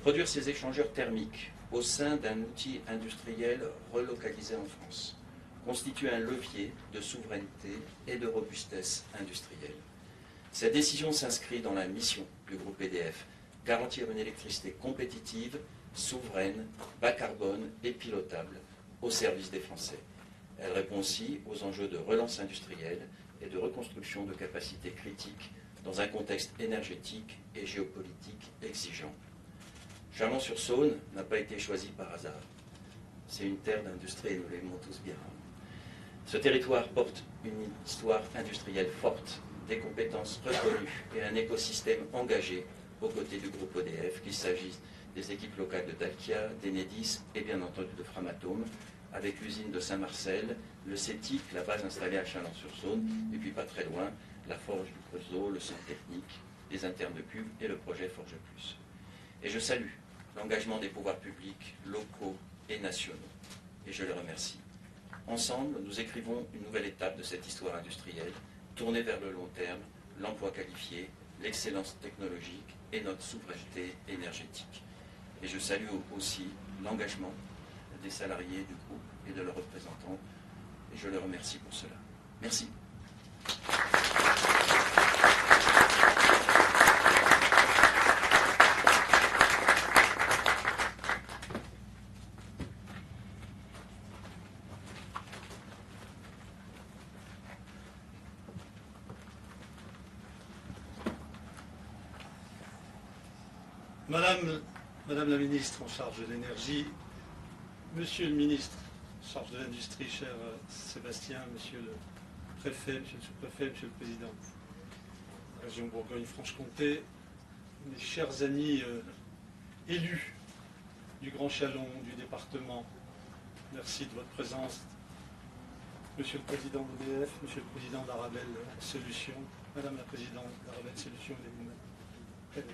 Produire ces échangeurs thermiques au sein d'un outil industriel relocalisé en France constitue un levier de souveraineté et de robustesse industrielle. Cette décision s'inscrit dans la mission du groupe EDF, garantir une électricité compétitive, souveraine, bas carbone et pilotable au service des Français. Elle répond aussi aux enjeux de relance industrielle et de reconstruction de capacités critiques dans un contexte énergétique et géopolitique exigeant. Chalon-sur-Saône n'a pas été choisi par hasard. C'est une terre d'industrie, nous l'aimons tous bien. Ce territoire porte une histoire industrielle forte, des compétences reconnues et un écosystème engagé aux côtés du groupe EDF, qu'il s'agisse des équipes locales de Dalkia, d'Enedis et bien entendu de Framatome, avec l'usine de Saint-Marcel, le CETIC, la base installée à Chalon-sur-Saône, et puis pas très loin, la forge du Creusot, le centre technique, les internes de Cube et le projet Forge Plus. Et je salue l'engagement des pouvoirs publics, locaux et nationaux, et je les remercie. Ensemble, nous écrivons une nouvelle étape de cette histoire industrielle, tournée vers le long terme, l'emploi qualifié, l'excellence technologique et notre souveraineté énergétique. Et je salue aussi l'engagement des salariés du groupe et de leurs représentants, et je les remercie pour cela. Merci. Madame la ministre en charge de l'énergie, Monsieur le ministre en charge de l'industrie, cher Sébastien, Monsieur le préfet, Monsieur le sous-préfet, Monsieur le président de la région Bourgogne-Franche-Comté, mes chers amis élus du Grand Chalon, du département, merci de votre présence. Monsieur le président d'EDF, Monsieur le président d'Arabelle Solutions, Madame la présidente d'Arabelle Solutions et vous-même.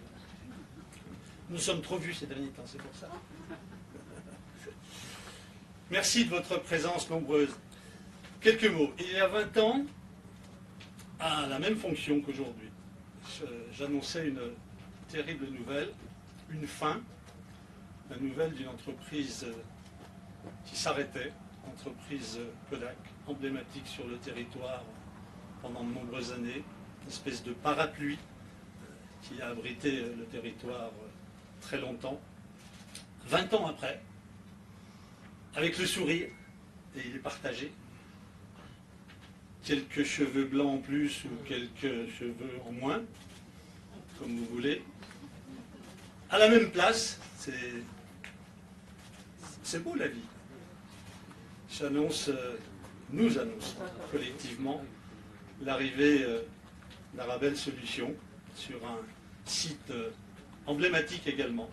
Nous sommes trop vus ces derniers temps, c'est pour ça. Merci de votre présence nombreuse. Quelques mots. Il y a 20 ans, à la même fonction qu'aujourd'hui, j'annonçais une terrible nouvelle, une fin, la nouvelle d'une entreprise qui s'arrêtait, entreprise Kodak, emblématique sur le territoire pendant de nombreuses années, une espèce de parapluie qui a abrité le territoire très longtemps. 20 ans après, avec le sourire, et il est partagé, quelques cheveux blancs en plus ou quelques cheveux en moins, comme vous voulez, à la même place, c'est beau la vie. Nous annonce collectivement l'arrivée d'Arabelle Solutions sur un site emblématique également,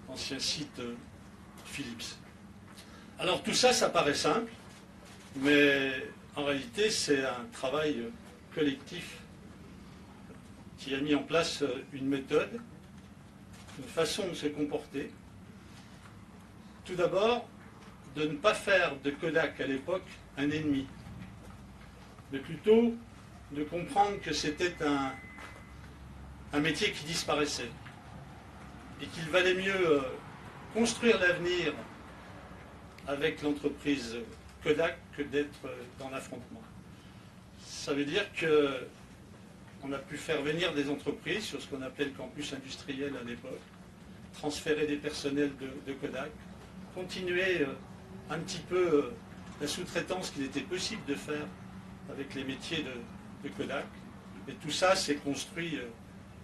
ancien site Philips. Alors tout ça, ça paraît simple, mais en réalité c'est un travail collectif qui a mis en place une méthode, une façon de se comporter. Tout d'abord, de ne pas faire de Kodak à l'époque un ennemi, mais plutôt de comprendre que c'était un métier qui disparaissait et qu'il valait mieux construire l'avenir avec l'entreprise Kodak que d'être dans l'affrontement. Ça veut dire qu'on a pu faire venir des entreprises sur ce qu'on appelait le campus industriel à l'époque, transférer des personnels de Kodak, continuer un petit peu la sous-traitance qu'il était possible de faire avec les métiers de Kodak. Et tout ça s'est construit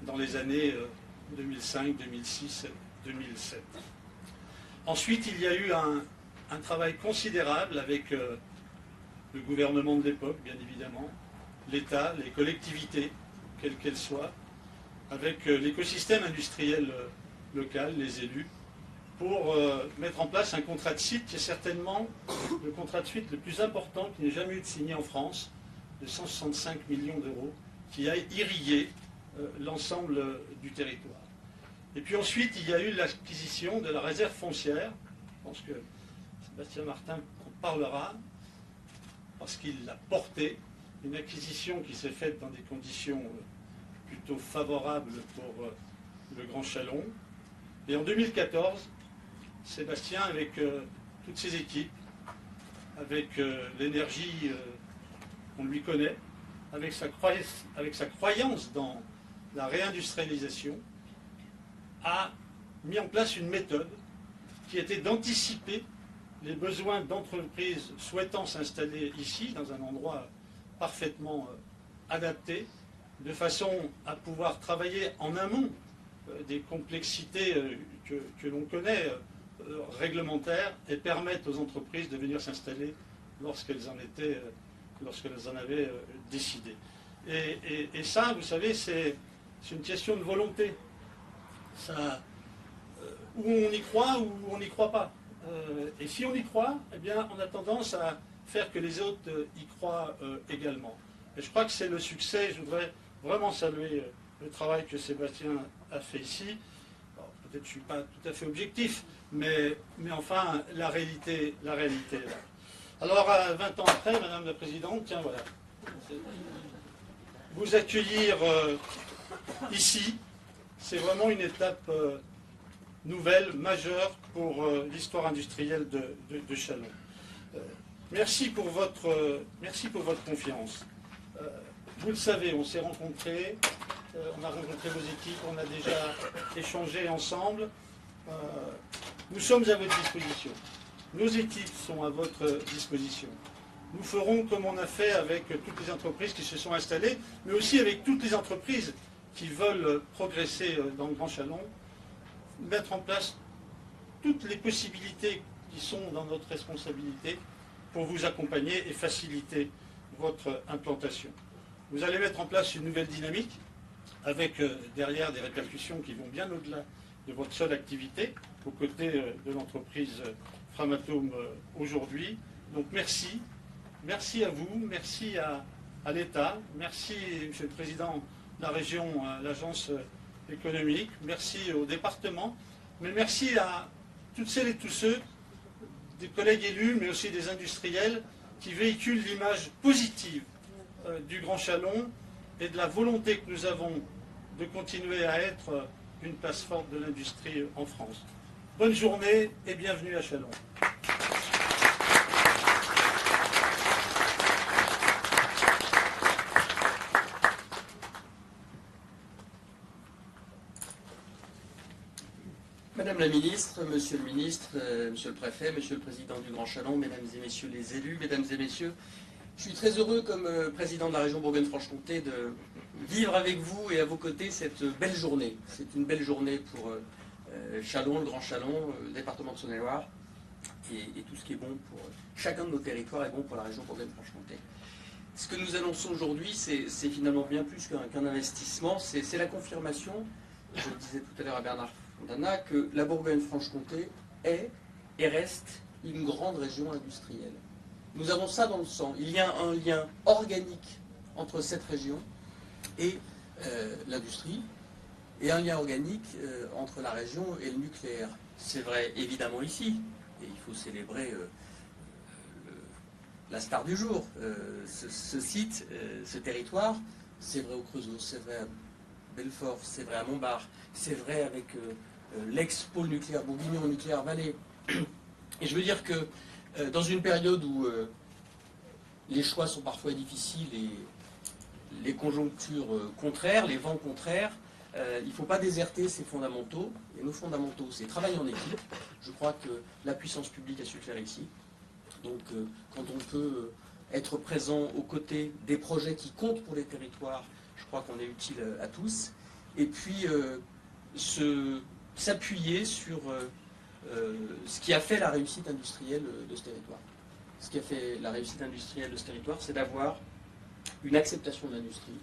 dans les années 2005, 2006, 2007. Ensuite, il y a eu un travail considérable avec le gouvernement de l'époque, bien évidemment, l'État, les collectivités, quelles qu'elles soient, avec l'écosystème industriel local, les élus, pour mettre en place un contrat de site qui est certainement le contrat de suite le plus important qui n'ait jamais eu signé en France, de 165 millions d'euros, qui a irrigué l'ensemble du territoire. Et puis ensuite, il y a eu l'acquisition de la réserve foncière. Je pense que Sébastien Martin en parlera, parce qu'il l'a porté. Une acquisition qui s'est faite dans des conditions plutôt favorables pour le Grand Chalon, Et en 2014, Sébastien, avec toutes ses équipes, avec l'énergie qu'on lui connaît, avec sa croyance dans la réindustrialisation, a mis en place une méthode qui était d'anticiper les besoins d'entreprises souhaitant s'installer ici, dans un endroit parfaitement adapté, de façon à pouvoir travailler en amont des complexités que l'on connaît, réglementaires, et permettre aux entreprises de venir s'installer lorsqu'elles en avaient décidé. Et ça, vous savez, c'est une question de volonté. Ça, où on y croit ou on n'y croit pas. Et si on y croit, eh bien, on a tendance à faire que les autres y croient également. Et je crois que c'est le succès. Je voudrais vraiment saluer le travail que Sébastien a fait ici. Peut-être que je ne suis pas tout à fait objectif, mais enfin, la réalité est là. Alors, 20 ans après, Madame la Présidente, tiens, voilà. Vous accueillir ici, c'est vraiment une étape nouvelle, majeure pour l'histoire industrielle de Châlons. Merci pour votre confiance. Vous le savez, on s'est rencontrés, on a rencontré vos équipes, on a déjà échangé ensemble. Nous sommes à votre disposition. Nos équipes sont à votre disposition. Nous ferons comme on a fait avec toutes les entreprises qui se sont installées, mais aussi avec toutes les entreprises qui veulent progresser dans le Grand Châlons, mettre en place toutes les possibilités qui sont dans notre responsabilité pour vous accompagner et faciliter votre implantation. Vous allez mettre en place une nouvelle dynamique avec derrière des répercussions qui vont bien au-delà de votre seule activité, aux côtés de l'entreprise Framatome aujourd'hui. Donc merci. Merci à vous, merci à l'État, merci Monsieur le Président de la région, à l'agence économique, merci au département, mais merci à toutes celles et tous ceux, des collègues élus, mais aussi des industriels, qui véhiculent l'image positive du Grand Châlons et de la volonté que nous avons de continuer à être une place forte de l'industrie en France. Bonne journée et bienvenue à Châlons. Madame la ministre, monsieur le ministre, monsieur le préfet, monsieur le président du Grand Châlons, mesdames et messieurs les élus, mesdames et messieurs, je suis très heureux comme président de la région Bourgogne-Franche-Comté de vivre avec vous et à vos côtés cette belle journée. C'est une belle journée pour Châlons, le Grand Châlons, le département de Saône-et-Loire et tout ce qui est bon pour chacun de nos territoires est bon pour la région Bourgogne-Franche-Comté. Ce que nous annonçons aujourd'hui, c'est finalement bien plus qu'un investissement, c'est la confirmation, je le disais tout à l'heure à Bernard Fontana, que la Bourgogne-Franche-Comté est et reste une grande région industrielle. Nous avons ça dans le sang. Il y a un lien organique entre cette région et l'industrie, et un lien organique entre la région et le nucléaire. C'est vrai évidemment ici, et il faut célébrer la star du jour, ce site, ce territoire. C'est vrai au Creusot, c'est vrai à Belfort, c'est vrai à Montbard, c'est vrai avec l'ex-pôle nucléaire bourguignon, Nucléaire Vallée. Et je veux dire que dans une période où les choix sont parfois difficiles et les conjonctures contraires, les vents contraires, il ne faut pas déserter ses fondamentaux. Et nos fondamentaux, c'est travailler en équipe. Je crois que la puissance publique a su le faire ici. Donc quand on peut être présent aux côtés des projets qui comptent pour les territoires, je crois qu'on est utile à tous. Et puis s'appuyer sur ce qui a fait la réussite industrielle de ce territoire. Ce qui a fait la réussite industrielle de ce territoire, c'est d'avoir une acceptation de l'industrie,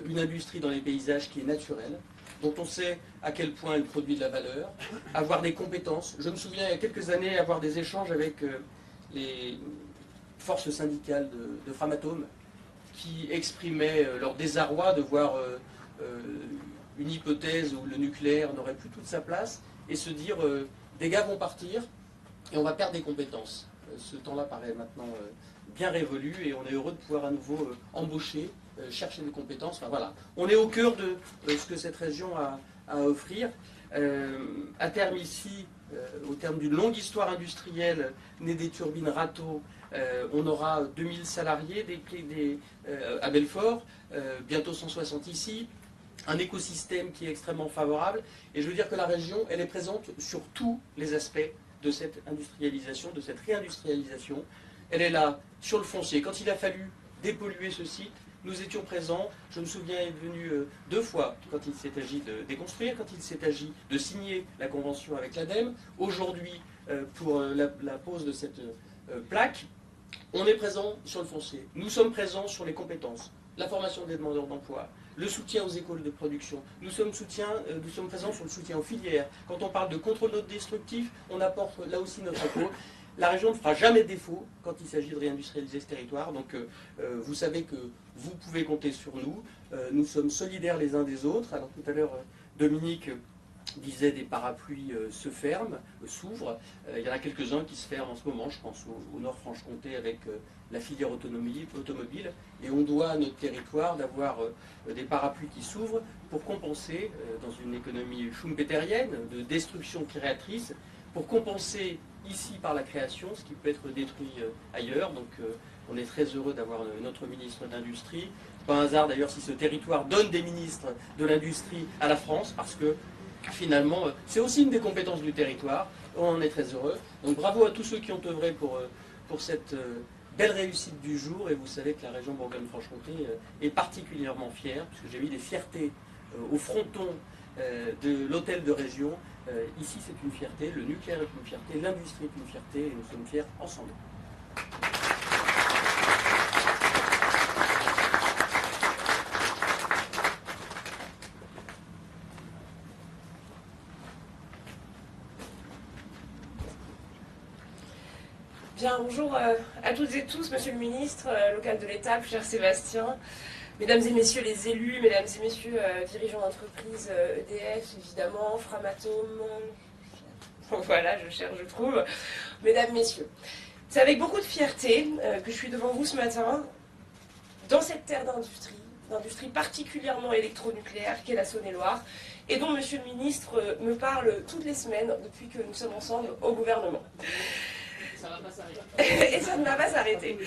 une industrie dans les paysages qui est naturelle, dont on sait à quel point elle produit de la valeur, avoir des compétences. Je me souviens il y a quelques années avoir des échanges avec les forces syndicales de Framatome qui exprimaient leur désarroi de voir une hypothèse où le nucléaire n'aurait plus toute sa place et se dire des gars vont partir et on va perdre des compétences. Ce temps-là paraît maintenant bien révolu et on est heureux de pouvoir à nouveau embaucher, chercher des compétences. Enfin, voilà. On est au cœur de ce que cette région a à offrir. À terme ici, au terme d'une longue histoire industrielle née des turbines Rato, on aura 2000 salariés à Belfort, bientôt 160 ici, un écosystème qui est extrêmement favorable. Et je veux dire que la région, elle est présente sur tous les aspects de cette industrialisation, de cette réindustrialisation. Elle est là sur le foncier. Quand il a fallu dépolluer ce site, nous étions présents. Je me souviens être venu 2 fois quand il s'est agi de déconstruire, quand il s'est agi de signer la convention avec l'ADEME. Aujourd'hui, pour la pose de cette plaque, on est présent sur le foncier. Nous sommes présents sur les compétences, la formation des demandeurs d'emploi, le soutien aux écoles de production. Nous sommes présents sur le soutien aux filières. Quand on parle de contrôle non destructif, on apporte là aussi notre peau. La région ne fera jamais défaut quand il s'agit de réindustrialiser ce territoire. Donc vous savez que vous pouvez compter sur nous. Nous sommes solidaires les uns des autres. Alors tout à l'heure, Dominique disait des parapluies se ferment, s'ouvrent. Il y en a quelques-uns qui se ferment en ce moment. Je pense au Nord-Franche-Comté avec la filière automobile. Et on doit à notre territoire d'avoir des parapluies qui s'ouvrent pour compenser, dans une économie schumpeterienne, de destruction créatrice, pour compenser ici par la création, ce qui peut être détruit ailleurs. Donc on est très heureux d'avoir notre ministre d'Industrie. Pas un hasard d'ailleurs si ce territoire donne des ministres de l'Industrie à la France, parce que finalement c'est aussi une des compétences du territoire. On en est très heureux. Donc bravo à tous ceux qui ont œuvré pour cette belle réussite du jour. Et vous savez que la région Bourgogne-Franche-Comté est particulièrement fière, puisque j'ai mis des fiertés au fronton de l'hôtel de région. Ici c'est une fierté, le nucléaire est une fierté, l'industrie est une fierté, et nous sommes fiers ensemble. Bien, bonjour à toutes et tous, Monsieur le Ministre local de l'État, cher Sébastien, Mesdames et Messieurs les élus, Mesdames et Messieurs dirigeants d'entreprise, EDF évidemment, Framatome, voilà, je cherche, je trouve, Mesdames, Messieurs. C'est avec beaucoup de fierté que je suis devant vous ce matin, dans cette terre d'industrie particulièrement électronucléaire qu'est la Saône-et-Loire, et dont Monsieur le Ministre me parle toutes les semaines depuis que nous sommes ensemble au gouvernement. Ça va pas s'arrêter. Et ça ne va pas s'arrêter.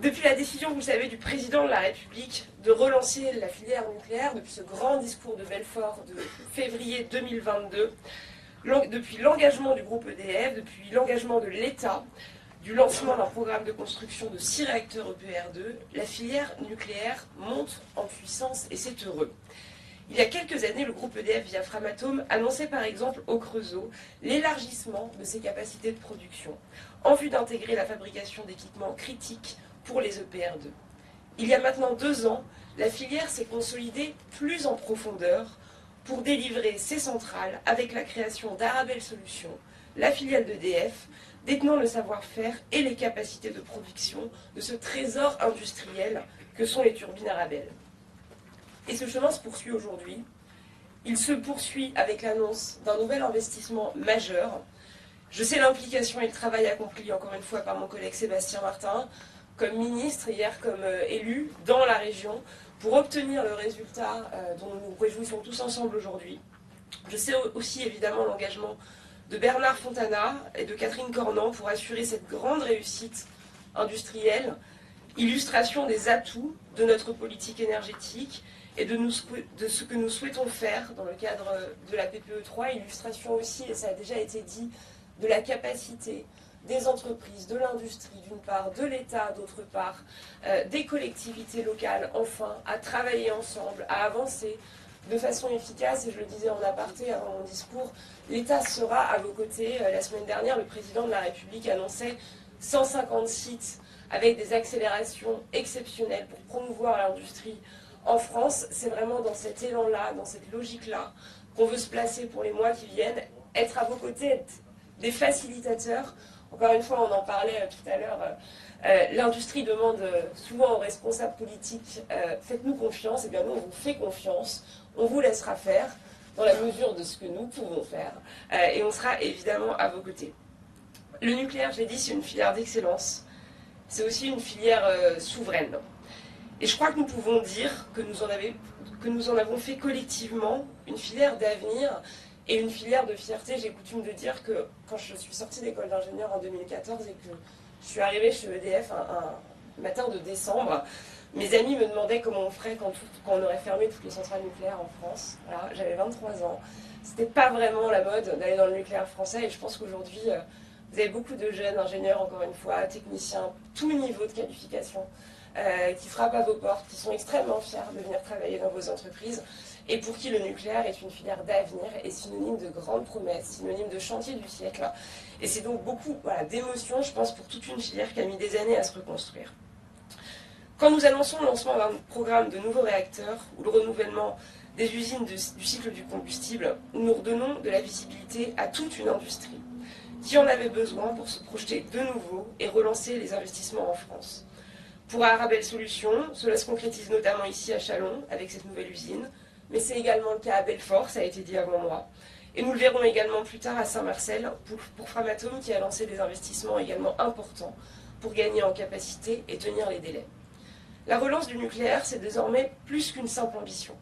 Depuis la décision, vous le savez, du président de la République de relancer la filière nucléaire, depuis ce grand discours de Belfort de février 2022, depuis l'engagement du groupe EDF, depuis l'engagement de l'État, du lancement d'un programme de construction de 6 réacteurs EPR2, la filière nucléaire monte en puissance et c'est heureux. Il y a quelques années, le groupe EDF via Framatome annonçait par exemple au Creusot l'élargissement de ses capacités de production en vue d'intégrer la fabrication d'équipements critiques pour les EPR2. Il y a maintenant 2 ans, la filière s'est consolidée plus en profondeur pour délivrer ses centrales avec la création d'Arabelle Solutions, la filiale d'EDF, détenant le savoir-faire et les capacités de production de ce trésor industriel que sont les turbines Arabelle. Et ce chemin se poursuit aujourd'hui. Il se poursuit avec l'annonce d'un nouvel investissement majeur. Je sais l'implication et le travail accompli encore une fois par mon collègue Sébastien Martin, comme ministre, hier comme élu dans la région, pour obtenir le résultat dont nous nous réjouissons tous ensemble aujourd'hui. Je sais aussi évidemment l'engagement de Bernard Fontana et de Catherine Cornan pour assurer cette grande réussite industrielle, illustration des atouts de notre politique énergétique et de ce que nous souhaitons faire dans le cadre de la PPE3, illustration aussi, et ça a déjà été dit, de la capacité des entreprises, de l'industrie d'une part, de l'État d'autre part, des collectivités locales enfin, à travailler ensemble, à avancer de façon efficace. Et je le disais en aparté avant mon discours, l'État sera à vos côtés. La semaine dernière, le président de la République annonçait 150 sites avec des accélérations exceptionnelles pour promouvoir l'industrie en France. C'est vraiment dans cet élan-là, dans cette logique-là, qu'on veut se placer pour les mois qui viennent, être à vos côtés, être des facilitateurs. Encore une fois, on en parlait tout à l'heure, l'industrie demande souvent aux responsables politiques « faites-nous confiance », et bien nous on vous fait confiance, on vous laissera faire dans la mesure de ce que nous pouvons faire, et on sera évidemment à vos côtés. Le nucléaire, je l'ai dit, c'est une filière d'excellence, c'est aussi une filière souveraine. Et je crois que nous pouvons dire que nous en avons fait collectivement une filière d'avenir et une filière de fierté. J'ai coutume de dire que quand je suis sortie d'école d'ingénieur en 2014 et que je suis arrivée chez EDF un matin de décembre, mes amis me demandaient comment on ferait quand on aurait fermé toutes les centrales nucléaires en France. Voilà, j'avais 23 ans. C'était pas vraiment la mode d'aller dans le nucléaire français, et je pense qu'aujourd'hui, vous avez beaucoup de jeunes ingénieurs, encore une fois, techniciens, tout niveau de qualification, qui frappent à vos portes, qui sont extrêmement fiers de venir travailler dans vos entreprises, et pour qui le nucléaire est une filière d'avenir et synonyme de grandes promesses, synonyme de chantier du siècle. Et c'est donc beaucoup d'émotions, je pense, pour toute une filière qui a mis des années à se reconstruire. Quand nous annonçons le lancement d'un programme de nouveaux réacteurs ou le renouvellement des usines du cycle du combustible, nous redonnons de la visibilité à toute une industrie qui en avait besoin pour se projeter de nouveau et relancer les investissements en France. Pour Arabelle Solutions, cela se concrétise notamment ici à Châlons avec cette nouvelle usine, mais c'est également le cas à Belfort, ça a été dit avant moi. Et nous le verrons également plus tard à Saint-Marcel pour Framatome qui a lancé des investissements également importants pour gagner en capacité et tenir les délais. La relance du nucléaire, c'est désormais plus qu'une simple ambition,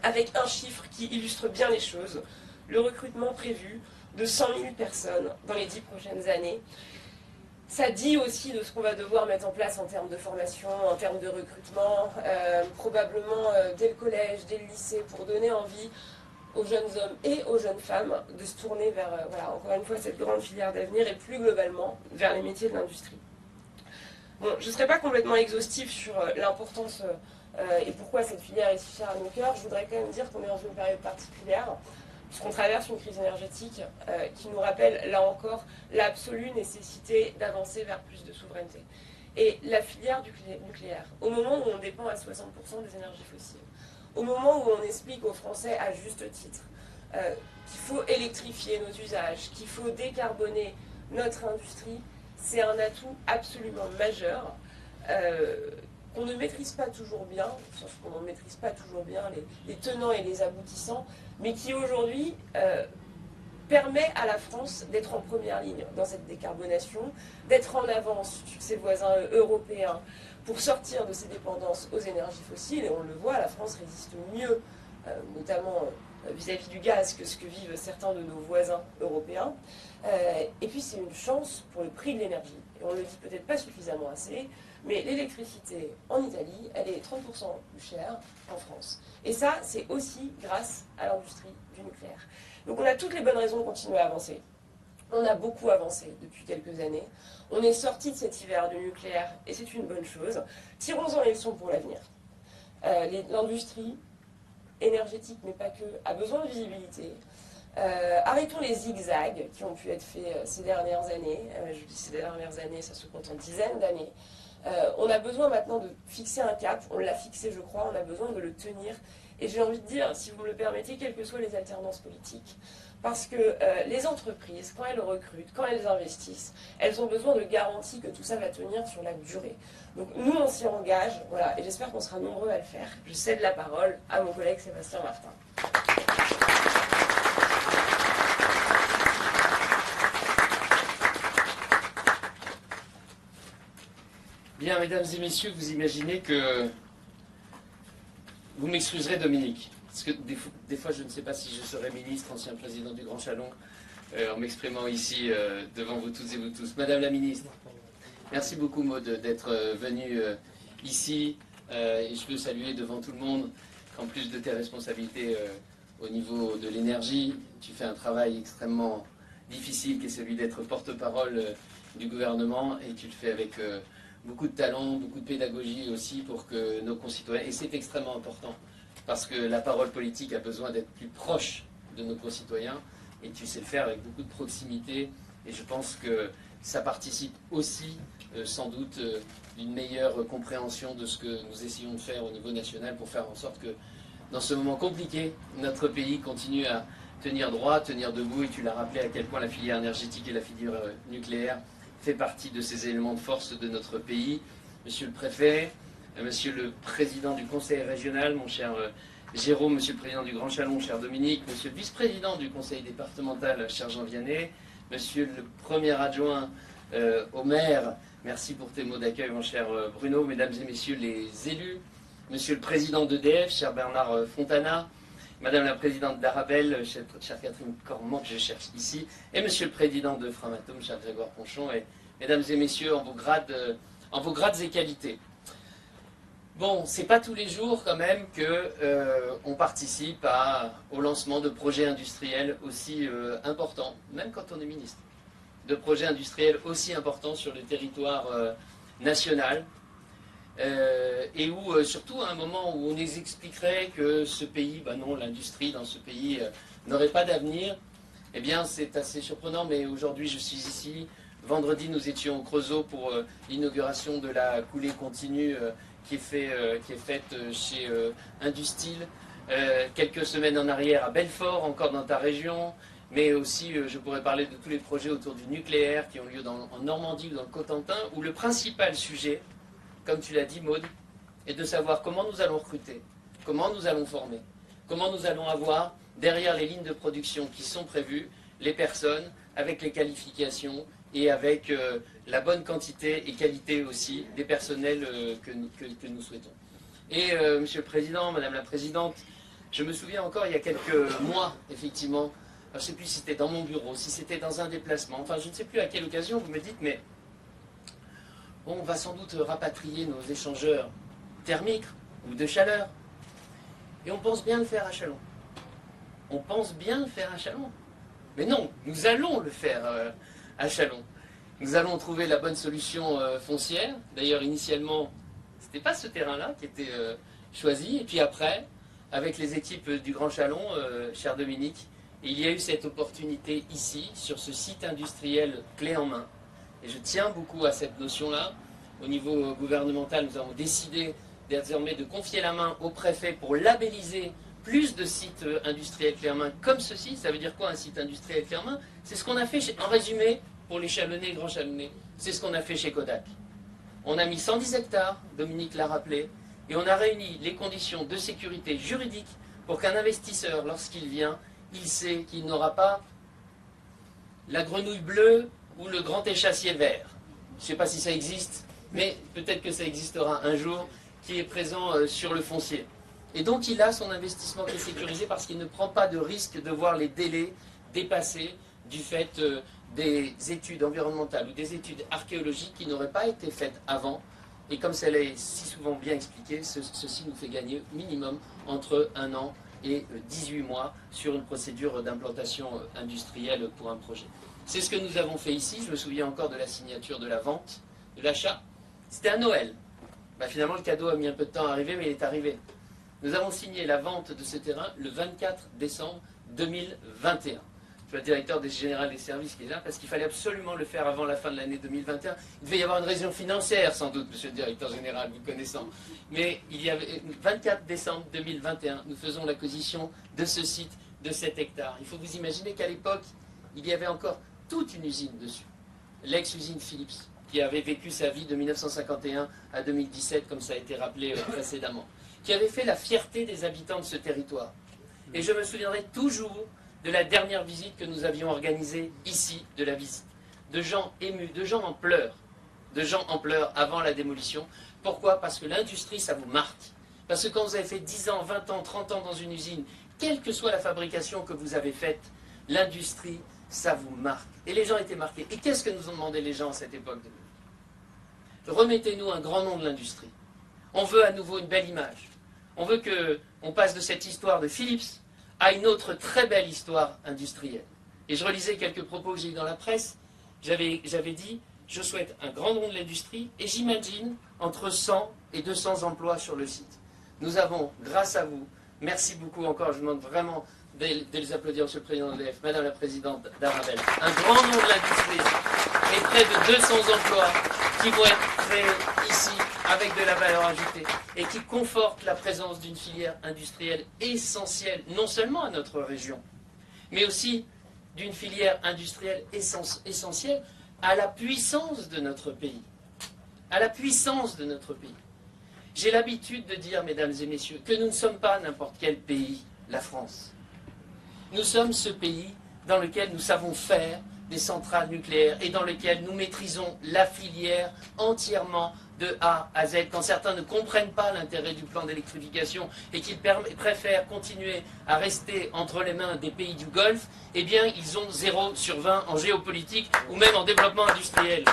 avec un chiffre qui illustre bien les choses, le recrutement prévu de 100 000 personnes dans les 10 prochaines années. Ça dit aussi de ce qu'on va devoir mettre en place en termes de formation, en termes de recrutement, probablement dès le collège, dès le lycée, pour donner envie aux jeunes hommes et aux jeunes femmes de se tourner vers, encore une fois, cette grande filière d'avenir et plus globalement vers les métiers de l'industrie. Bon, je ne serai pas complètement exhaustive sur l'importance et pourquoi cette filière est si chère à nos cœurs. Je voudrais quand même dire qu'on est dans une période particulière, puisqu'on traverse une crise énergétique qui nous rappelle, là encore, l'absolue nécessité d'avancer vers plus de souveraineté. Et la filière du nucléaire, au moment où on dépend à 60% des énergies fossiles, au moment où on explique aux Français à juste titre qu'il faut électrifier nos usages, qu'il faut décarboner notre industrie, c'est un atout absolument majeur qu'on ne maîtrise pas toujours bien, sauf qu'on ne maîtrise pas toujours bien les tenants et les aboutissants, mais qui aujourd'hui permet à la France d'être en première ligne dans cette décarbonation, d'être en avance sur ses voisins européens pour sortir de ses dépendances aux énergies fossiles. Et on le voit, la France résiste mieux, notamment vis-à-vis du gaz, que ce que vivent certains de nos voisins européens. Et puis c'est une chance pour le prix de l'énergie. Et on ne le dit peut-être pas suffisamment assez, mais l'électricité en Italie, elle est 30% plus chère qu'en France. Et ça, c'est aussi grâce à l'industrie du nucléaire. Donc on a toutes les bonnes raisons de continuer à avancer. On a beaucoup avancé depuis quelques années. On est sorti de cet hiver du nucléaire et c'est une bonne chose. Tirons-en les leçons pour l'avenir. L'industrie énergétique, mais pas que, a besoin de visibilité. Arrêtons les zigzags qui ont pu être faits ces dernières années. Je dis ces dernières années, ça se compte en dizaines d'années. On a besoin maintenant de fixer un cap. On l'a fixé, je crois. On a besoin de le tenir. Et j'ai envie de dire, si vous me le permettez, quelles que soient les alternances politiques, parce que les entreprises, quand elles recrutent, quand elles investissent, elles ont besoin de garanties que tout ça va tenir sur la durée. Donc nous, on s'y engage, voilà, et j'espère qu'on sera nombreux à le faire. Je cède la parole à mon collègue Sébastien Martin. Bien, mesdames et messieurs, vous imaginez que vous m'excuserez, Dominique, parce que des fois, je ne sais pas si je serai ministre, ancien président du Grand Châlons, en m'exprimant ici devant vous toutes et vous tous. Madame la ministre, merci beaucoup, Maud, d'être venue ici. Et je veux saluer devant tout le monde qu'en plus de tes responsabilités au niveau de l'énergie, tu fais un travail extrêmement difficile qui est celui d'être porte-parole du gouvernement, et tu le fais avec beaucoup de talent, beaucoup de pédagogie aussi pour que nos concitoyens, et c'est extrêmement important, parce que la parole politique a besoin d'être plus proche de nos concitoyens, et tu sais le faire avec beaucoup de proximité, et je pense que ça participe aussi sans doute d'une meilleure compréhension de ce que nous essayons de faire au niveau national pour faire en sorte que dans ce moment compliqué, notre pays continue à tenir droit, tenir debout, et tu l'as rappelé à quel point la filière énergétique et la filière nucléaire fait partie de ces éléments de force de notre pays. Monsieur le préfet, monsieur le président du conseil régional, mon cher Jérôme, monsieur le président du Grand Châlons, cher Dominique, monsieur le vice-président du conseil départemental, cher Jean Vianney, monsieur le premier adjoint au maire, merci pour tes mots d'accueil, mon cher Bruno, mesdames et messieurs les élus, monsieur le président d'EDF, cher Bernard Fontana, Madame la présidente d'Arabelle, chère Catherine Cormont, que je cherche ici, et monsieur le président de Framatome, cher Grégoire Ponchon, et mesdames et messieurs, en vos grades et qualités. Bon, c'est pas tous les jours quand même que on participe au lancement de projets industriels aussi importants, même quand on est ministre, de projets industriels aussi importants sur le territoire national, et où surtout à un moment où on nous expliquerait que ce pays, ben non, l'industrie dans ce pays n'aurait pas d'avenir, eh bien c'est assez surprenant, mais aujourd'hui je suis ici. Vendredi, nous étions au Creusot pour l'inauguration de la coulée continue qui est faite chez Industil. Quelques semaines en arrière à Belfort, encore dans ta région, mais aussi je pourrais parler de tous les projets autour du nucléaire qui ont lieu en Normandie ou dans le Cotentin, où le principal sujet, comme tu l'as dit Maud, est de savoir comment nous allons recruter, comment nous allons former, comment nous allons avoir derrière les lignes de production qui sont prévues, les personnes avec les qualifications et avec la bonne quantité et qualité aussi des personnels que nous souhaitons. Et Monsieur le Président, Madame la Présidente, je me souviens encore il y a quelques mois, effectivement, je ne sais plus si c'était dans mon bureau, si c'était dans un déplacement, enfin je ne sais plus à quelle occasion, vous me dites, mais bon, on va sans doute rapatrier nos échangeurs thermiques ou de chaleur, et on pense bien le faire à Châlons. On pense bien le faire à Châlons. Mais non, nous allons le faire à Châlons. Nous allons trouver la bonne solution foncière. D'ailleurs, initialement, ce n'était pas ce terrain-là qui était choisi. Et puis après, avec les équipes du Grand Châlons, cher Dominique, il y a eu cette opportunité ici, sur ce site industriel clé en main. Et je tiens beaucoup à cette notion-là. Au niveau gouvernemental, nous avons décidé désormais de confier la main au préfet pour labelliser plus de sites industriels clés en main comme ceci. Ça veut dire quoi un site industriel clé en main? C'est ce qu'on a fait, en résumé, pour les Chalonnais et Grands Chalonnais, c'est ce qu'on a fait chez Kodak. On a mis 110 hectares, Dominique l'a rappelé, et on a réuni les conditions de sécurité juridique pour qu'un investisseur, lorsqu'il vient, il sait qu'il n'aura pas la grenouille bleue ou le grand échassier vert. Je ne sais pas si ça existe, mais peut-être que ça existera un jour, qui est présent sur le foncier. Et donc il a son investissement qui est sécurisé parce qu'il ne prend pas de risque de voir les délais dépasser du fait des études environnementales ou des études archéologiques qui n'auraient pas été faites avant. Et comme ça l'est si souvent bien expliqué, ceci nous fait gagner minimum entre 1 an et 18 mois sur une procédure d'implantation industrielle pour un projet. C'est ce que nous avons fait ici. Je me souviens encore de la signature de la vente, de l'achat. C'était à Noël. Ben, finalement, le cadeau a mis un peu de temps à arriver, mais il est arrivé. Nous avons signé la vente de ce terrain le 24 décembre 2021. Je suis le directeur général des services qui est là, parce qu'il fallait absolument le faire avant la fin de l'année 2021. Il devait y avoir une raison financière, sans doute, monsieur le directeur général, vous connaissant. Mais il y avait 24 décembre 2021, nous faisons l'acquisition de ce site de 7 hectares. Il faut vous imaginer qu'à l'époque, il y avait encore toute une usine dessus. L'ex-usine Philips, qui avait vécu sa vie de 1951 à 2017, comme ça a été rappelé précédemment, qui avait fait la fierté des habitants de ce territoire. Et je me souviendrai toujours de la dernière visite que nous avions organisée ici, de la visite, de gens émus, de gens en pleurs avant la démolition. Pourquoi? Parce que l'industrie, ça vous marque. Parce que quand vous avez fait 10 ans, 20 ans, 30 ans dans une usine, quelle que soit la fabrication que vous avez faite, l'industrie, ça vous marque. Et les gens étaient marqués. Et qu'est-ce que nous ont demandé les gens à cette époque? Remettez-nous un grand nom de l'industrie. On veut à nouveau une belle image. On veut qu'on passe de cette histoire de Philips à une autre très belle histoire industrielle. Et je relisais quelques propos que j'ai eu dans la presse. J'avais dit, je souhaite un grand nom de l'industrie et j'imagine entre 100 et 200 emplois sur le site. Nous avons, grâce à vous, merci beaucoup encore, je vous demande vraiment de les applaudir, monsieur le président de l'EDF, madame la présidente d'Arabelle, un grand nom de l'industrie et près de 200 emplois qui vont être créés ici avec de la valeur ajoutée et qui confortent la présence d'une filière industrielle essentielle, non seulement à notre région, mais aussi d'une filière industrielle essentielle à la puissance de notre pays. À la puissance de notre pays. J'ai l'habitude de dire, mesdames et messieurs, que nous ne sommes pas n'importe quel pays, la France. Nous sommes ce pays dans lequel nous savons faire des centrales nucléaires et dans lequel nous maîtrisons la filière entièrement de A à Z, quand certains ne comprennent pas l'intérêt du plan d'électrification et qu'ils préfèrent continuer à rester entre les mains des pays du Golfe, eh bien ils ont 0 sur 20 en géopolitique ou même en développement industriel.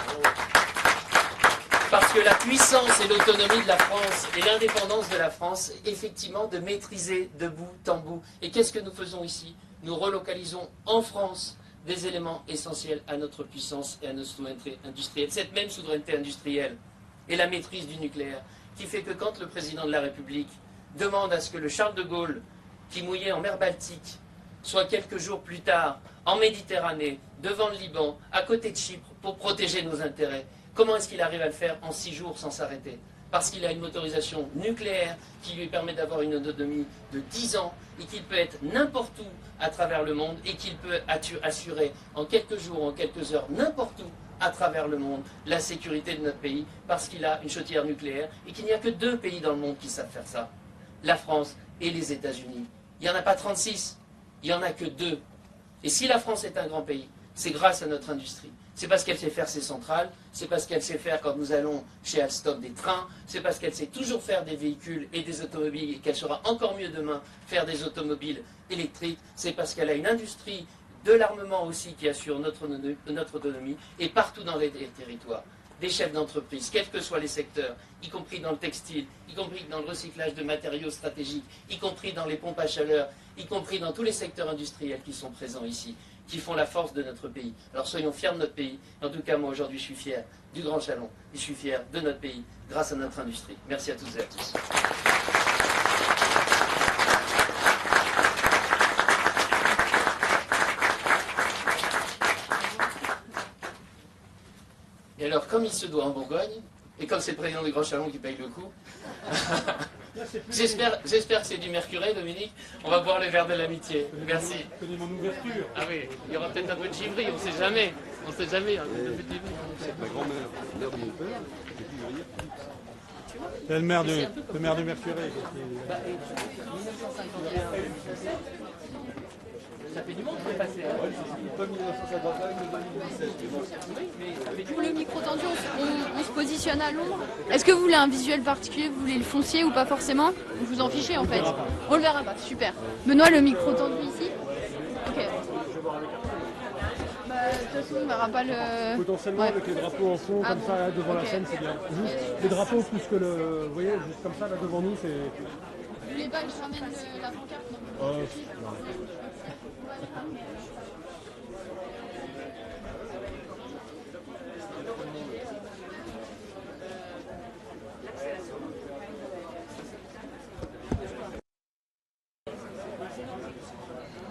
Parce que la puissance et l'autonomie de la France et l'indépendance de la France, effectivement, de maîtriser de bout en bout. Et qu'est-ce que nous faisons ici? Nous relocalisons en France des éléments essentiels à notre puissance et à notre souveraineté industrielle. Cette même souveraineté industrielle et la maîtrise du nucléaire qui fait que quand le président de la République demande à ce que le Charles de Gaulle, qui mouillait en mer Baltique, soit quelques jours plus tard en Méditerranée, devant le Liban, à côté de Chypre, pour protéger nos intérêts, comment est-ce qu'il arrive à le faire en 6 jours sans s'arrêter? Parce qu'il a une motorisation nucléaire qui lui permet d'avoir une autonomie de 10 ans et qu'il peut être n'importe où à travers le monde et qu'il peut assurer en quelques jours, en quelques heures, n'importe où à travers le monde, la sécurité de notre pays parce qu'il a une chaudière nucléaire et qu'il n'y a que 2 pays dans le monde qui savent faire ça, la France et les États-Unis. Il n'y en a pas 36, il n'y en a que 2. Et si la France est un grand pays, c'est grâce à notre industrie. C'est parce qu'elle sait faire ses centrales, c'est parce qu'elle sait faire, quand nous allons chez Alstom, des trains, c'est parce qu'elle sait toujours faire des véhicules et des automobiles et qu'elle saura encore mieux demain faire des automobiles électriques, c'est parce qu'elle a une industrie de l'armement aussi qui assure notre autonomie et partout dans les territoires. Des chefs d'entreprise, quels que soient les secteurs, y compris dans le textile, y compris dans le recyclage de matériaux stratégiques, y compris dans les pompes à chaleur, y compris dans tous les secteurs industriels qui sont présents ici, qui font la force de notre pays. Alors soyons fiers de notre pays. En tout cas, moi aujourd'hui, je suis fier du Grand Chalon. Je suis fier de notre pays grâce à notre industrie. Merci à toutes et à tous. Et alors, comme il se doit en Bourgogne, et comme c'est le président du Grand Chalon qui paye le coup, j'espère que c'est du mercuré, Dominique. On va boire le verre de l'amitié. Merci. Connais mon ouverture. Ah oui, il y aura peut-être un peu de givry, on ne sait jamais. On ne sait jamais. C'est ma grand-mère, mère de mon père, qui était ouvrière. C'est le maire du Mercuré. Ça fait du monde qui est passé. Pas 1955, mais 2017. Pour le micro tendu, on se positionne à l'ombre. Est-ce que vous voulez un visuel particulier? Vous voulez le foncier ou pas forcément? Vous vous en fichez en fait. On le verra pas, super. Benoît, le micro tendu ici. Ok. Bah, de toute façon, on verra pas le... Potentiellement, avec les drapeaux en fond, comme ça, là, devant la scène, c'est bien. Juste les drapeaux plus que le... Vous voyez, juste comme ça, là, devant nous, c'est... Vous voulez pas que je ramène la pancarte? Non.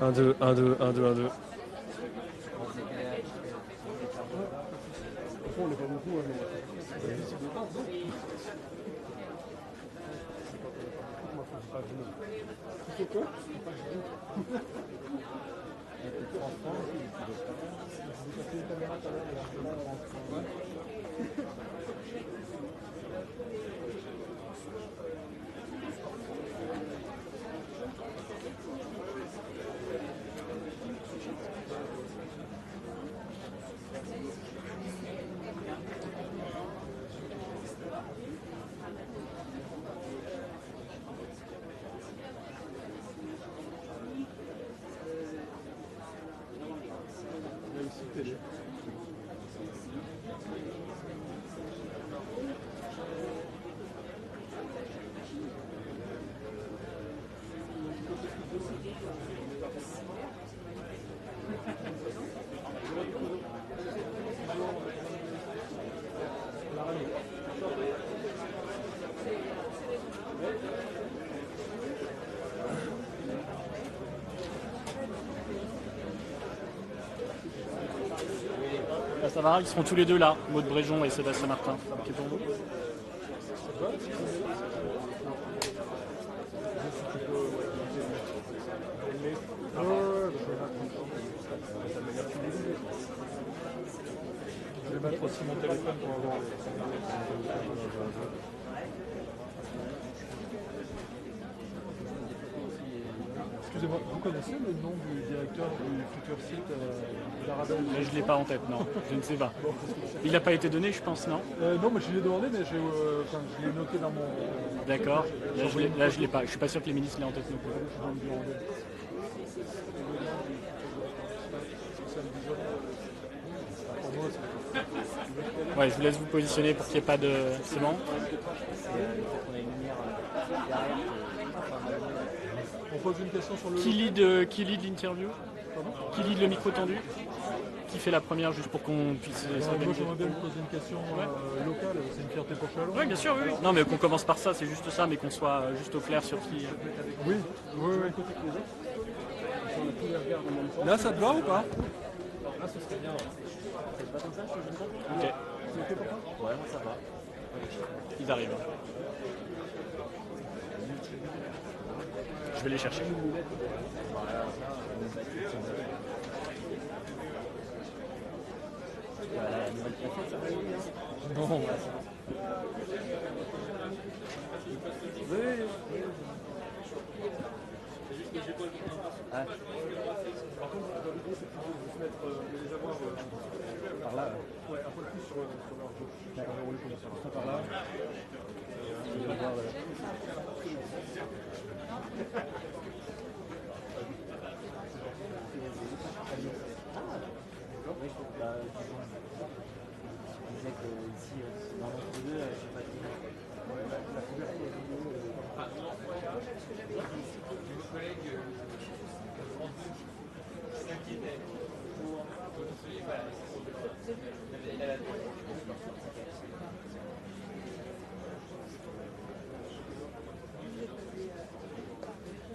Un, deux, un, deux, un, deux, un, deux. On n'est pas beaucoup, Ça va, ils seront tous les deux là, Maud Bréjon et Sébastien Martin. Ok pour vous? Je vais mettre aussi mon téléphone pour avoir... Excusez-moi. Vous connaissez le nom du directeur du futur site de l'Arabelle? Je ne l'ai pas en tête, non. Je ne sais pas. Il n'a pas été donné, je pense, non? Non, mais je l'ai demandé, mais je l'ai noté dans mon... D'accord. Là, je l'ai pas. Je suis pas sûr que les ministres l'aient en tête non plus. Ouais, je vous laisse vous positionner pour qu'il n'y ait pas de... C'est bon? On pose une question sur le... Qui lead l'interview? Qui lead le micro tendu? Qui fait la première, juste pour qu'on puisse Moi, s'organiser? j'aimerais bien vous poser une question locale. C'est une fierté pour Chalon. Oui, bien sûr, oui. Non, mais qu'on commence par ça, c'est juste ça, mais qu'on soit juste au clair sur qui... Oui, oui, oui. Là, ça te va ou pas? Ok. Ils arrivent. Je vais les chercher. Non. Par contre, l'idée c'est plutôt de se mettre les avoir par là. Ouais, un peu plus sur leur gauche. On les commence par là.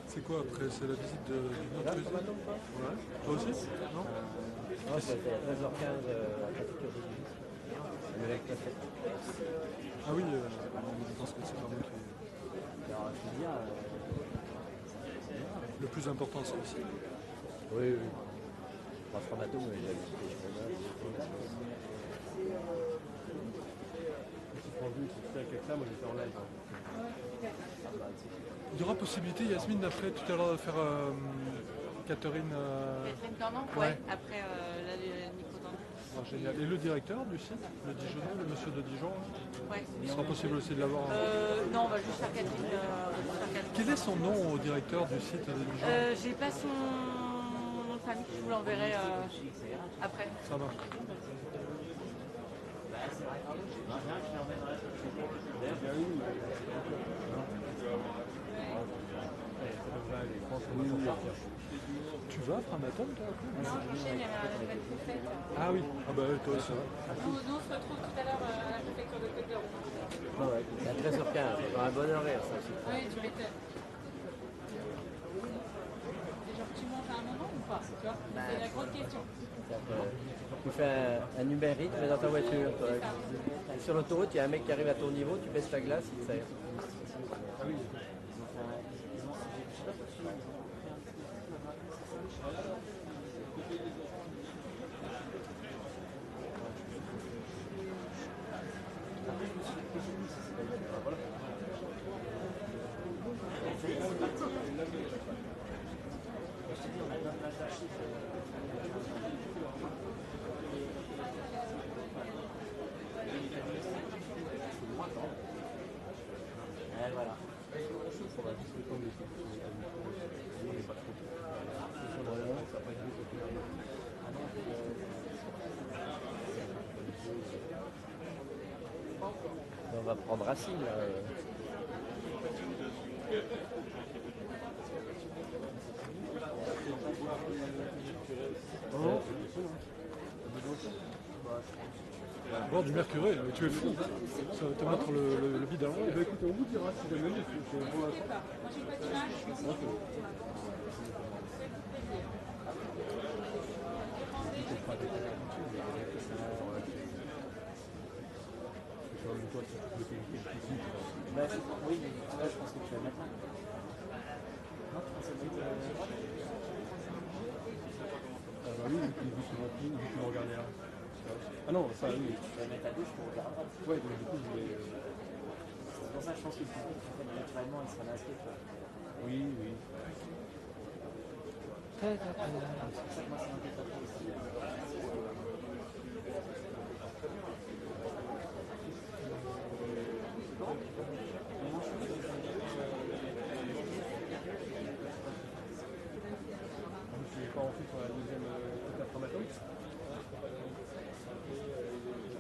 C'est quoi après? C'est la visite d'une autre usine? Ouais. Toi aussi? Non? Non, c'était à 13h15 à préfecture de Nice. Ah oui, je pense que c'est vraiment Alors, je veux dire, le plus important, c'est ici. oui, oui. Transformato, mais j'ai habité Il y aura possibilité, Yasmine, d'après tout à l'heure de faire Catherine. Catherine Cornan, ouais. ouais, après Nico Tandy. Ah, génial. Et le directeur du site, le Dijonnais, le monsieur de Dijon, Ouais. il sera possible aussi de l'avoir. Non, on va juste faire Catherine. Quel est son nom au directeur du site de Dijon? J'ai pas son nom de famille, je vous l'enverrai après. Ça marche. Tu vas à Framatome, toi? Non, prochaine, il y a la nouvelle fête. Ah oui, ah bah toi aussi. Nous, on se retrouve tout à l'heure à la préfecture de Côte-d'Or. ouais, c'est à 13h15, c'est un bon horaire ça aussi. Oui, tu m'étonnes. Et genre, tu montes à un moment ou pas? Tu vois, c'est la grande question. Tu fais un Uber Eats, mais dans ta voiture. Toi. Sur l'autoroute, il y a un mec qui arrive à ton niveau, tu baisses la glace, il te sert. Voilà. On va prendre Racine. Bon, du mercuré, mais tu es fou. Ça va te mettre le bide à l'envers. Bah écoute, on vous dira si jamais c'est pour l'instant. Oui, là je pense que tu vas mettre. Non, tu pensais que Ah oui, vu que vous regardez là. Ah non, ça oui. tu vas mettre à gauche pour regarder à droite. Ouais, donc du coup je vais... C'est pour ça que je pense que le public, en fait, naturellement, il sera masqué. Oui, oui.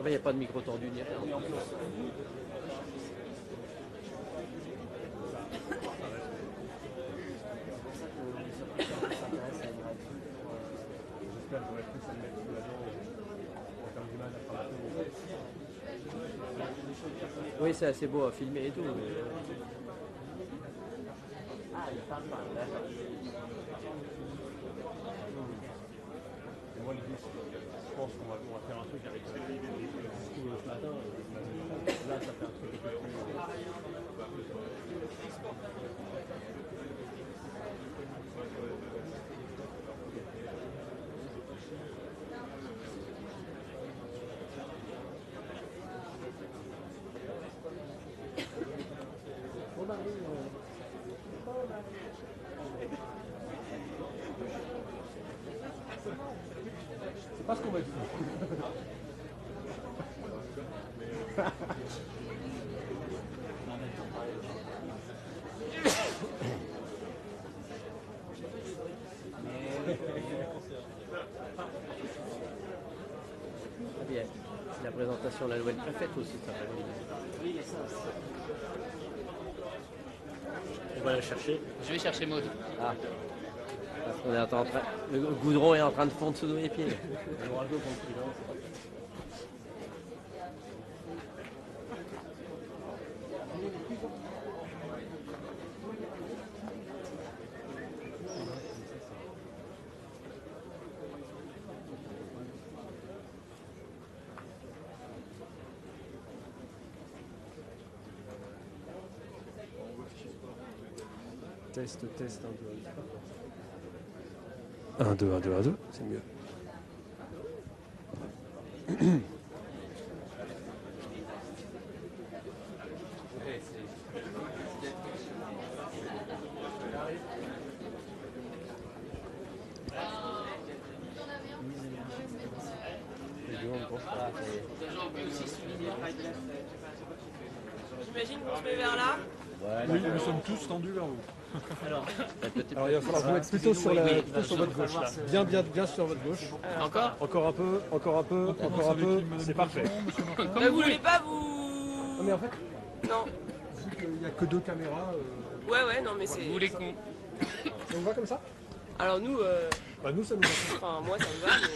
Il n'y a pas de micro tendu ni rien. Oui, c'est assez beau à filmer et tout. Ah, il parle pas, d'accord. Moi, l'idée, je pense qu'on va faire un truc avec ce matin. Là, ça fait un truc un peu plus. C'est pas ce qu'on va faire. Bien. La présentation de la nouvelle préfète aussi, ça va. Oui, il y a ça aussi. On va la chercher. Je vais chercher Maud. Ah. Parce qu'on est en train... Le goudron est en train de fondre sous les pieds. Test, 1, 2, 1, 2. 1, 2, 1, 2, c'est mieux. J'imagine qu'on se met vers là. Oui, nous sommes tous tendus vers vous. Alors, il va falloir vous mettre plutôt sur votre gauche là. Bien sur votre gauche. encore Encore un peu, encore un peu, encore un peu. C'est parfait. Vous voulez pas vous... Mais en fait, Non. il n'y a que 2 caméras. Ouais, non mais c'est... Vous les cons. Ça vous va comme ça? Alors nous, Bah nous ça nous va. enfin moi ça me va, mais...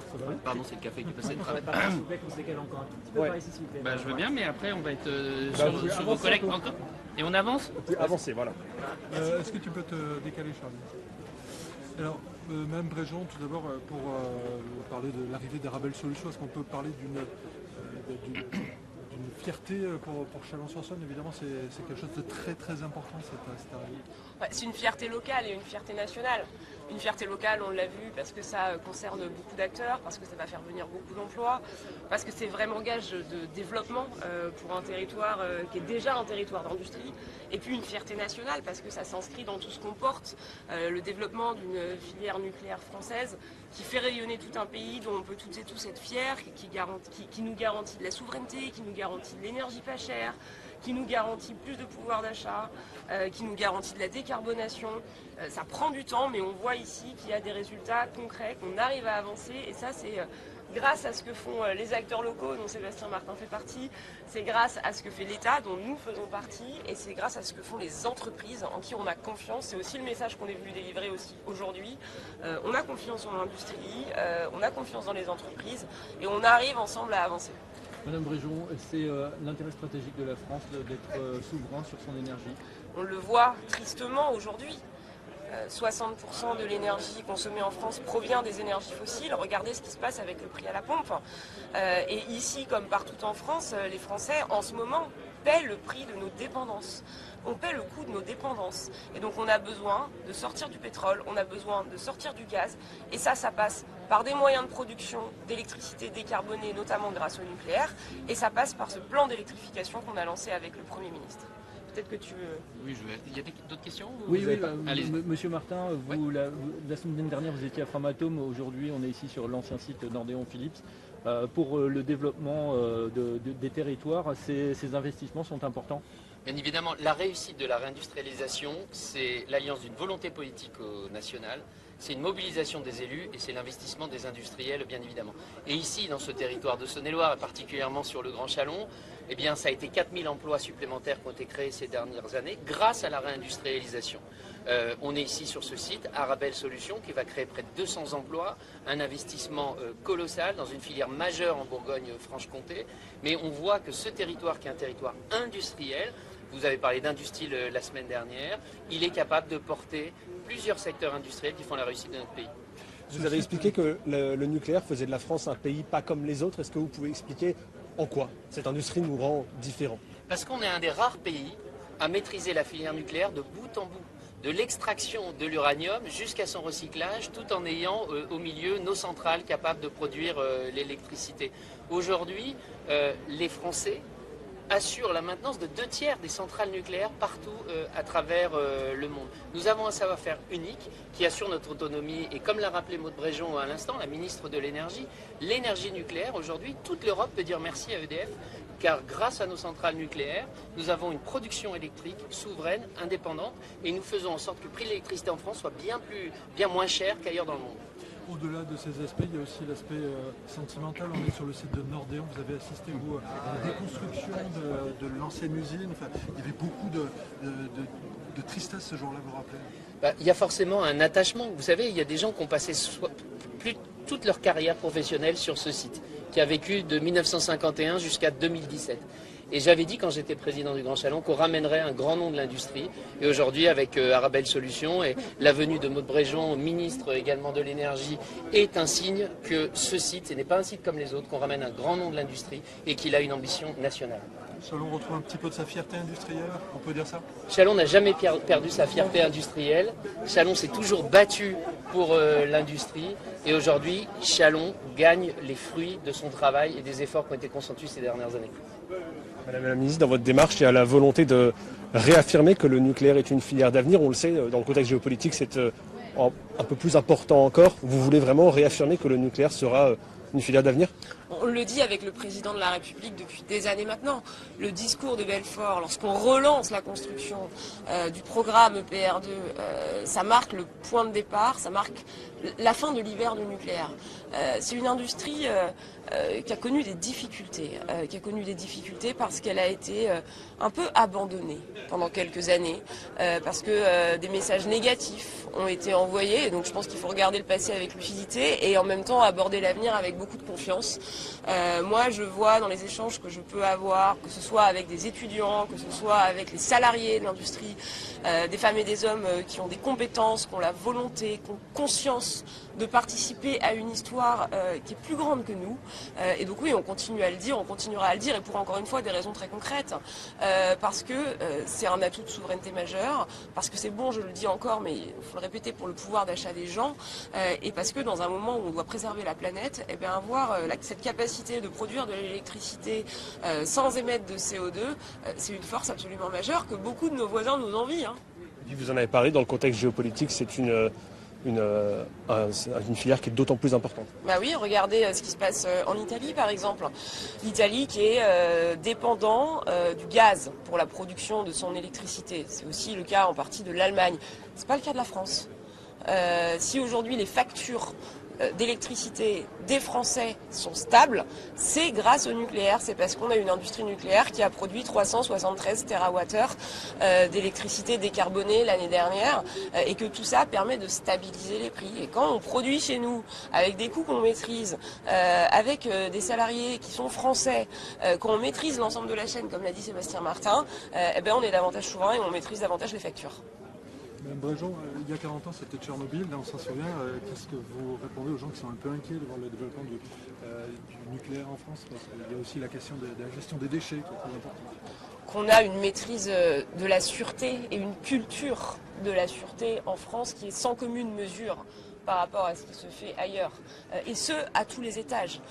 Ça va? Pardon, c'est le café qui passait. Ouais. Bah, je veux bien, mais après, on va être Bah, vous pouvez sur vos avancer collègues un peu. encore. Et on avance? Vous pouvez avancer, voilà. Est-ce que tu peux te décaler, Charlie? Alors, Mme Bréjean, tout d'abord, pour parler de l'arrivée d'Arabelle Solutions, est-ce qu'on peut parler d'une fierté pour Chalon-sur-Saône? Évidemment, c'est quelque chose de très très important cette arrivée. Ouais, c'est une fierté locale et une fierté nationale. Une fierté locale, on l'a vu, parce que ça concerne beaucoup d'acteurs, parce que ça va faire venir beaucoup d'emplois, parce que c'est vraiment gage de développement pour un territoire qui est déjà un territoire d'industrie. Et puis une fierté nationale, parce que ça s'inscrit dans tout ce qu'on porte, le développement d'une filière nucléaire française qui fait rayonner tout un pays, dont on peut toutes et tous être fiers, qui nous garantit de la souveraineté, qui nous garantit de l'énergie pas chère, qui nous garantit plus de pouvoir d'achat, qui nous garantit de la décarbonation. Ça prend du temps, mais on voit ici qu'il y a des résultats concrets, qu'on arrive à avancer, et ça c'est grâce à ce que font les acteurs locaux, dont Sébastien Martin fait partie, c'est grâce à ce que fait l'État, dont nous faisons partie, et c'est grâce à ce que font les entreprises en qui on a confiance. C'est aussi le message qu'on est venu délivrer aussi aujourd'hui. On a confiance en l'industrie, on a confiance dans les entreprises, et on arrive ensemble à avancer. Madame Bréjean, c'est l'intérêt stratégique de la France d'être souverain sur son énergie? On le voit tristement aujourd'hui. 60% de l'énergie consommée en France provient des énergies fossiles. Regardez ce qui se passe avec le prix à la pompe. Et ici, comme partout en France, les Français, en ce moment, paient le prix de nos dépendances. On paie le coût de nos dépendances. Et donc on a besoin de sortir du pétrole, on a besoin de sortir du gaz. Et ça passe par des moyens de production d'électricité décarbonée, notamment grâce au nucléaire. Et ça passe par ce plan d'électrification qu'on a lancé avec le Premier ministre. peut-être que tu veux... Oui, il y a d'autres questions ou Oui, vous oui, avez pas- Allez-y. Monsieur Martin, la semaine dernière vous étiez à Framatome, aujourd'hui on est ici sur l'ancien site Nordéon Philips. Pour le développement des territoires, ces investissements sont importants. Bien évidemment, la réussite de la réindustrialisation, c'est l'alliance d'une volonté politique nationale, c'est une mobilisation des élus et c'est l'investissement des industriels, bien évidemment. Et ici, dans ce territoire de Saône-et-Loire, et particulièrement sur le Grand Chalon, eh bien, ça a été 4000 emplois supplémentaires qui ont été créés ces dernières années grâce à la réindustrialisation. On est ici sur ce site, Arabelle Solutions, qui va créer près de 200 emplois, un investissement colossal dans une filière majeure en Bourgogne-Franche-Comté. Mais on voit que ce territoire, qui est un territoire industriel, vous avez parlé d'Industil la semaine dernière, il est capable de porter plusieurs secteurs industriels qui font la réussite de notre pays. Vous avez expliqué que le nucléaire faisait de la France un pays pas comme les autres. Est-ce que vous pouvez expliquer en quoi cette industrie nous rend différents? Parce qu'on est un des rares pays à maîtriser la filière nucléaire de bout en bout. De l'extraction de l'uranium jusqu'à son recyclage, tout en ayant au milieu nos centrales capables de produire l'électricité. Aujourd'hui, les Français assurent la maintenance de 2/3 des centrales nucléaires partout à travers le monde. Nous avons un savoir-faire unique qui assure notre autonomie et comme l'a rappelé Maud Bréjon à l'instant, la ministre de l'énergie, l'énergie nucléaire aujourd'hui, toute l'Europe peut dire merci à EDF car grâce à nos centrales nucléaires, nous avons une production électrique souveraine, indépendante et nous faisons en sorte que le prix de l'électricité en France soit bien moins cher qu'ailleurs dans le monde. Au-delà de ces aspects, il y a aussi l'aspect sentimental. On est sur le site de Nordéon. Vous avez assisté, vous, à la déconstruction de l'ancienne usine. Enfin, il y avait beaucoup de tristesse ce jour-là, vous vous rappelez? Il y a forcément un attachement. Vous savez, il y a des gens qui ont passé toute leur carrière professionnelle sur ce site, qui a vécu de 1951 jusqu'à 2017. Et j'avais dit quand j'étais président du Grand Chalon qu'on ramènerait un grand nom de l'industrie. Et aujourd'hui, avec Arabelle Solutions et la venue de Maud Bréjon, ministre également de l'énergie, est un signe que ce site, ce n'est pas un site comme les autres, qu'on ramène un grand nom de l'industrie et qu'il a une ambition nationale. Chalon retrouve un petit peu de sa fierté industrielle, on peut dire ça? Chalon n'a jamais perdu sa fierté industrielle. Chalon s'est toujours battu pour l'industrie. Et aujourd'hui, Chalon gagne les fruits de son travail et des efforts qui ont été consentis ces dernières années. Madame la ministre, dans votre démarche, il y a la volonté de réaffirmer que le nucléaire est une filière d'avenir. On le sait, dans le contexte géopolitique, c'est un peu plus important encore. Vous voulez vraiment réaffirmer que le nucléaire sera une filière d'avenir? On le dit avec le président de la République depuis des années maintenant. Le discours de Belfort, lorsqu'on relance la construction du programme EPR2, ça marque le point de départ, ça marque la fin de l'hiver du nucléaire. C'est une industrie qui a connu des difficultés, parce qu'elle a été un peu abandonnée pendant quelques années, parce que des messages négatifs ont été envoyés. Et donc je pense qu'il faut regarder le passé avec lucidité et en même temps aborder l'avenir avec beaucoup de confiance. Moi, je vois dans les échanges que je peux avoir, que ce soit avec des étudiants, que ce soit avec les salariés de l'industrie, des femmes et des hommes qui ont des compétences, qui ont la volonté, qui ont conscience de participer à une histoire qui est plus grande que nous. Et donc oui, on continue à le dire, on continuera à le dire, et pour encore une fois des raisons très concrètes. Parce que c'est un atout de souveraineté majeur, parce que c'est bon, je le dis encore, mais il faut le répéter, pour le pouvoir d'achat des gens, et parce que dans un moment où on doit préserver la planète, eh bien avoir cette capacité de produire de l'électricité sans émettre de CO2, c'est une force absolument majeure que beaucoup de nos voisins nous envient. Hein. Vous en avez parlé, dans le contexte géopolitique, c'est une filière qui est d'autant plus importante. Bah oui, regardez ce qui se passe en Italie par exemple. L'Italie qui est dépendant du gaz pour la production de son électricité. C'est aussi le cas en partie de l'Allemagne. C'est pas le cas de la France. Si aujourd'hui les factures d'électricité des Français sont stables, c'est grâce au nucléaire, c'est parce qu'on a une industrie nucléaire qui a produit 373 TWh d'électricité décarbonée l'année dernière et que tout ça permet de stabiliser les prix. Et quand on produit chez nous avec des coûts qu'on maîtrise, avec des salariés qui sont français, quand on maîtrise l'ensemble de la chaîne, comme l'a dit Sébastien Martin, eh ben on est davantage souverain et on maîtrise davantage les factures. Madame Bréjon, il y a 40 ans c'était Tchernobyl, là on s'en souvient. Qu'est-ce que vous répondez aux gens qui sont un peu inquiets devant le développement du nucléaire en France? Parce qu'il y a aussi la question de la gestion des déchets qui est très importante. Qu'on a une maîtrise de la sûreté et une culture de la sûreté en France qui est sans commune mesure par rapport à ce qui se fait ailleurs. Et ce, à tous les étages.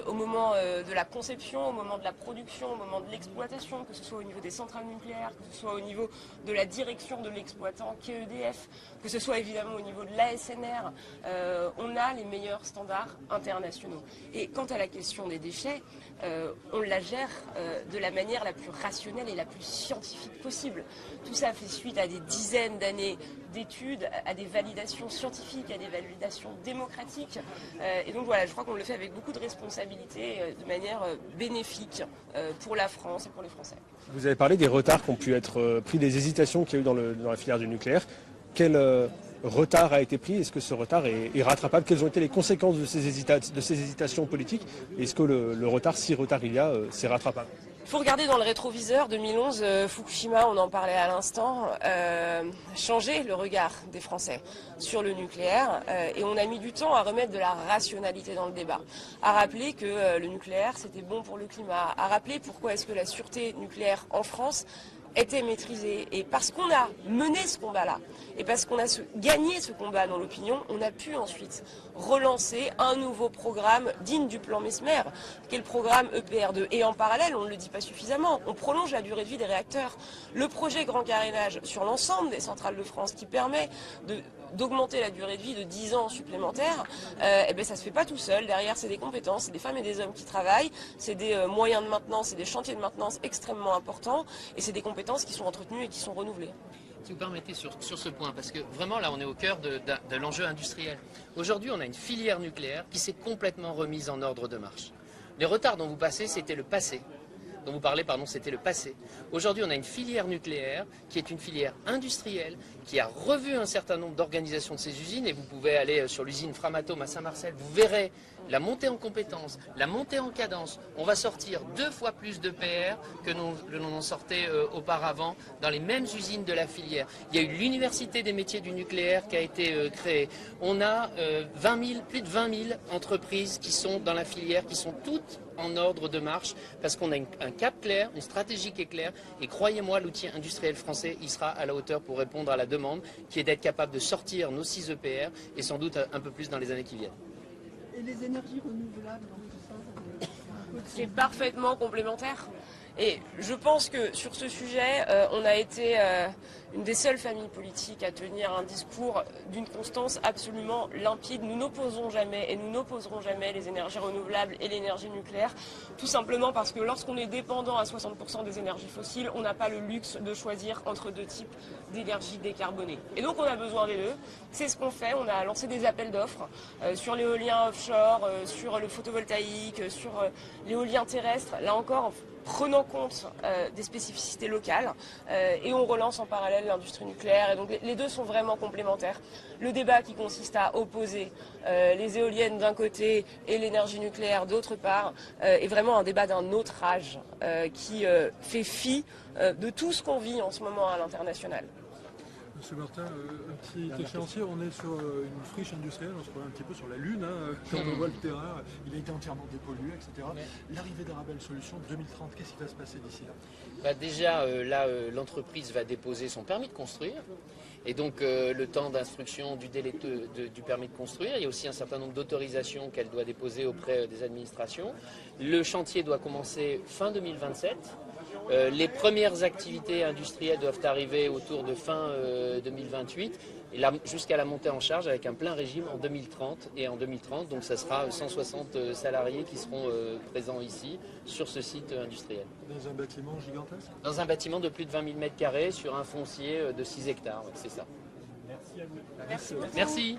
Au moment de la conception, au moment de la production, au moment de l'exploitation, que ce soit au niveau des centrales nucléaires, que ce soit au niveau de la direction de l'exploitant qu'est EDF, que ce soit évidemment au niveau de l'ASNR, on a les meilleurs standards internationaux. Et quant à la question des déchets, on la gère de la manière la plus rationnelle et la plus scientifique possible. Tout ça fait suite à des dizaines d'années d'études, à des validations scientifiques, à des validations démocratiques. Et donc voilà, je crois qu'on le fait avec beaucoup de responsabilité, de manière bénéfique pour la France et pour les Français. Vous avez parlé des retards qui ont pu être pris, des hésitations qu'il y a eu dans la filière du nucléaire. Quel retard a été pris? Est-ce que ce retard est rattrapable? Quelles ont été les conséquences de ces hésitations politiques? Est-ce que le retard, si retard il y a, c'est rattrapable? Il faut regarder dans le rétroviseur. 2011, Fukushima, on en parlait à l'instant, changeait le regard des Français sur le nucléaire. Et on a mis du temps à remettre de la rationalité dans le débat. À rappeler que le nucléaire, c'était bon pour le climat. À rappeler pourquoi est-ce que la sûreté nucléaire en France était maîtrisée. Et parce qu'on a mené ce combat-là, et parce qu'on a gagné ce combat dans l'opinion, on a pu ensuite relancer un nouveau programme digne du plan Messmer, qui est le programme EPR2. Et en parallèle, on ne le dit pas suffisamment, on prolonge la durée de vie des réacteurs. Le projet Grand Carénage sur l'ensemble des centrales de France qui permet d'augmenter la durée de vie de 10 ans supplémentaires, eh ben ça se fait pas tout seul. Derrière, c'est des compétences, c'est des femmes et des hommes qui travaillent, c'est des moyens de maintenance, c'est des chantiers de maintenance extrêmement importants, et c'est des compétences qui sont entretenues et qui sont renouvelées. Si vous permettez sur ce point, parce que vraiment là on est au cœur de l'enjeu industriel. Aujourd'hui on a une filière nucléaire qui s'est complètement remise en ordre de marche. Les retards dont vous parlez, c'était le passé. C'était le passé. Aujourd'hui, on a une filière nucléaire qui est une filière industrielle, qui a revu un certain nombre d'organisations de ces usines, et vous pouvez aller sur l'usine Framatome à Saint-Marcel, vous verrez la montée en compétences, la montée en cadence. On va sortir 2 fois plus de PR que l'on en sortait auparavant dans les mêmes usines de la filière. Il y a eu l'université des métiers du nucléaire qui a été créée. On a plus de 20 000 entreprises qui sont dans la filière, qui sont toutes en ordre de marche, parce qu'on a un cap clair, une stratégie qui est claire, et croyez-moi, l'outil industriel français, il sera à la hauteur pour répondre à la demande, qui est d'être capable de sortir nos 6 EPR, et sans doute un peu plus dans les années qui viennent. Et les énergies renouvelables dans tout ça, c'est parfaitement complémentaire. Et je pense que sur ce sujet, on a été une des seules familles politiques à tenir un discours d'une constance absolument limpide. Nous n'opposons jamais et nous n'opposerons jamais les énergies renouvelables et l'énergie nucléaire, tout simplement parce que lorsqu'on est dépendant à 60% des énergies fossiles, on n'a pas le luxe de choisir entre 2 types d'énergie décarbonée. Et donc on a besoin des deux. C'est ce qu'on fait. On a lancé des appels d'offres sur l'éolien offshore, sur le photovoltaïque, sur l'éolien terrestre. Là encore, prenant compte des spécificités locales, et on relance en parallèle l'industrie nucléaire. Et donc les deux sont vraiment complémentaires. Le débat qui consiste à opposer les éoliennes d'un côté et l'énergie nucléaire d'autre part est vraiment un débat d'un autre âge qui fait fi de tout ce qu'on vit en ce moment à l'international. Monsieur Martin, un petit échéancier, on est sur une friche industrielle, on se trouve un petit peu sur la Lune, hein, quand on voit le terrain, il a été entièrement dépollué, etc. L'arrivée d'Arabelle Solutions 2030, qu'est-ce qui va se passer d'ici là? Déjà, l'entreprise va déposer son permis de construire. Et donc le temps d'instruction du délai du permis de construire, il y a aussi un certain nombre d'autorisations qu'elle doit déposer auprès des administrations. Le chantier doit commencer fin 2027. Les premières activités industrielles doivent arriver autour de fin 2028 et jusqu'à la montée en charge avec un plein régime en 2030. Et en 2030, donc ça sera 160 salariés qui seront présents ici sur ce site industriel. Dans un bâtiment gigantesque? Dans un bâtiment de plus de 20 000 m² sur un foncier de 6 hectares, c'est ça. Merci à vous. Merci beaucoup. Merci.